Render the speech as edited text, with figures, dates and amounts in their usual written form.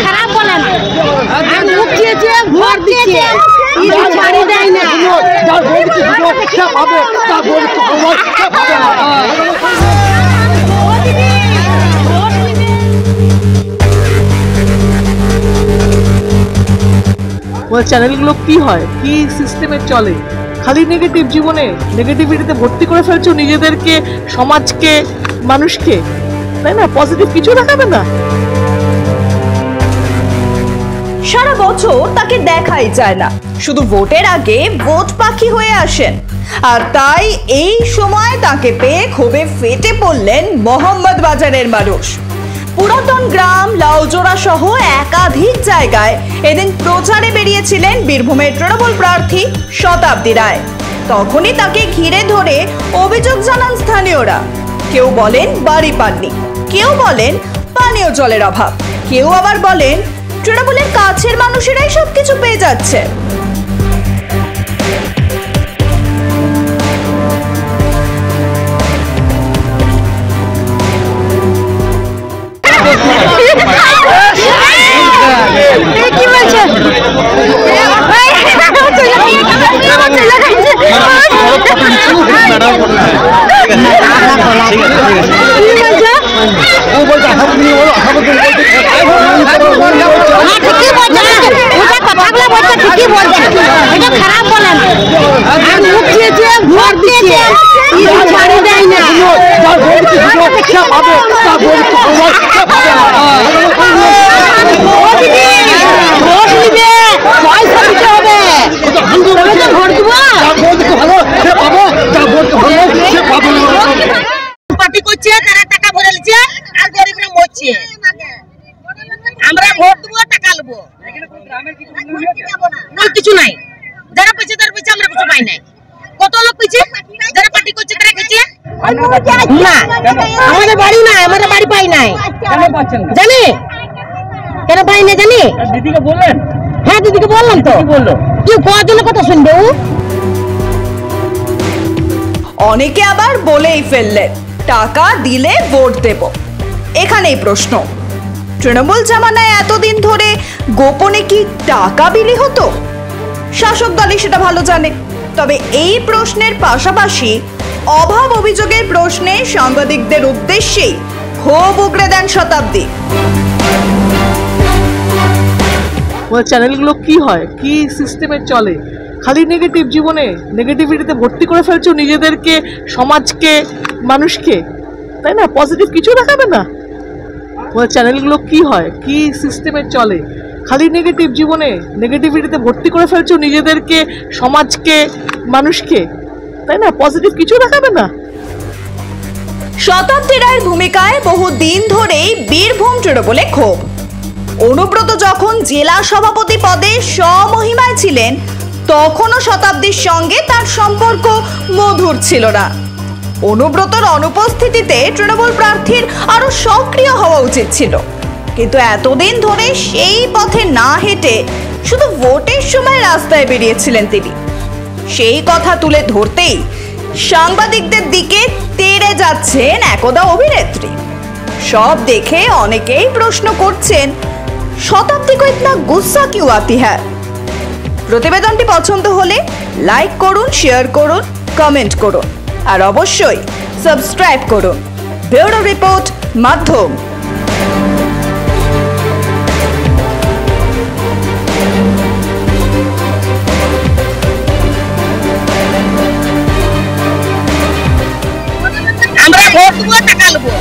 খারাপ বলে না, আর মুখ দিয়েছে ভোট দিচ্ছে ছাড়ি দেয় না। চ্যানেলগুলো কি হয়, কি সিস্টেমে চলে, খালি নেগেটিভ জীবনে নেগেটিভিটিতে ভর্তি করে ফেলছো নিজেদেরকে, সমাজকে, মানুষকে, তাই না? পজিটিভ কিছু দেখাবে না। সারা বছর তাকে দেখাই যায় না, শুধু ভোটের আগে ভোট পাখি হয়ে আসেন। আর তাই এই সময় তাকে পেয়ে ক্ষোভে ফেটে পড়লেন মোহাম্মদ বাজারের মানুষ। পুরাতন গ্রাম লাউজোড়া সহ একাধিক জায়গায় এদিন প্রচারে বেরিয়েছিলেন বীরভূমের তৃণমূল প্রার্থী শতাব্দী রায়। তখনই তাকে ঘিরে ধরে অভিযোগ জানান স্থানীয়রা। কেউ বলেন বাড়ি পাননি, কেউ বলেন পানীয় জলের অভাব, কেউ আবার বলেন তৃণমূলের কাছের মানুষেরাই সবকিছু পেয়ে যাচ্ছে। খারাপ বলে না, আর মুখ দিয়েছে ভোট দিচ্ছে ছাড়ি দেয় না। পার্টি করছে, তারা টাকা ভরে নিচ্ছে আর গরিবরা মরছে। আমরা ভোট দেবো, টাকা নেবো, কিছু নাই। যারা পেয়েছে তার পেয়েছে, আমরা কিছু পাই নাই। কত লোক পেয়েছে, যারা পার্টি করছে তারা পেয়েছে না। আমাদের বাড়ি নাই, আমাদের বাড়ি পাই নাই, জানি কেন পাই না জানি। দিদিকে বললেন? হ্যাঁ দিদিকে বললাম তো। বললো কি কজনের কথা শুনবে? অনেকে আবার বলেই ফেললেন টাকা দিলে ভোট দেব। এখানেই প্রশ্ন, তৃণমূল জামানায় এতদিন ধরে গোপনে কি টাকা বিলি হতো? শাসক দলই সেটা ভালো জানে। তবে এই প্রশ্নের পাশাপাশি অভাব অভিযোগের প্রশ্নে সাংবাদিকদের উদ্দেশ্যেই ক্ষোভ উগরে দেন শতাব্দী। চ্যানেলগুলো কি হয়, কি সিস্টেমে চলে, খালি নেগেটিভ জীবনে নেগেটিভিটিতে ভর্তি করে ফেলছো নিজেদেরকে, সমাজকে, মানুষকে, তাই না? পজিটিভ কিছু দেখাবে না। চ্যানেলগুলো কি হয়, কি সিস্টেমে চলে, খালি নেগেটিভ জীবনে নেগেটিভিটিতে ভর্তি করে ফেলছো নিজেদেরকে, সমাজকে, মানুষকে, তাই না? পজিটিভ কিছু দেখাবে না। শতাব্দী রায়ের ভূমিকায় বহু দিন ধরেই বীরভূম তৃণমূলে ক্ষোভ। অনুব্রত যখন জেলা সভাপতি পদে স্বমহিমায় ছিলেন, তখনও শতাব্দীর সঙ্গে তার সম্পর্ক মধুর ছিল না। অনুব্রতর অনুপস্থিতিতে তৃণমূল প্রার্থীর আরো সক্রিয় হওয়া উচিত ছিল, কিন্তু এতদিন ধরে সেই পথে না হেঁটে শুধু ভোটের সময় রাস্তায় বেরিয়েছিলেন তিনি। সেই কথা তুলে ধরতেই সাংবাদিকদের দিকে তেড়ে যাচ্ছেন একদা অভিনেত্রী। সব দেখে অনেকেই প্রশ্ন করছেন, শতাব্দী को इतना गुस्सा क्यों आती है? প্রতিবেদনটি পছন্দ হলে লাইক করুন, শেয়ার করুন, কমেন্ট করুন আর অবশ্যই সাবস্ক্রাইব করুন। ব্যুরো রিপোর্ট, মাধ্যম। আমরা ভোট দেবো, টাকা নেবো।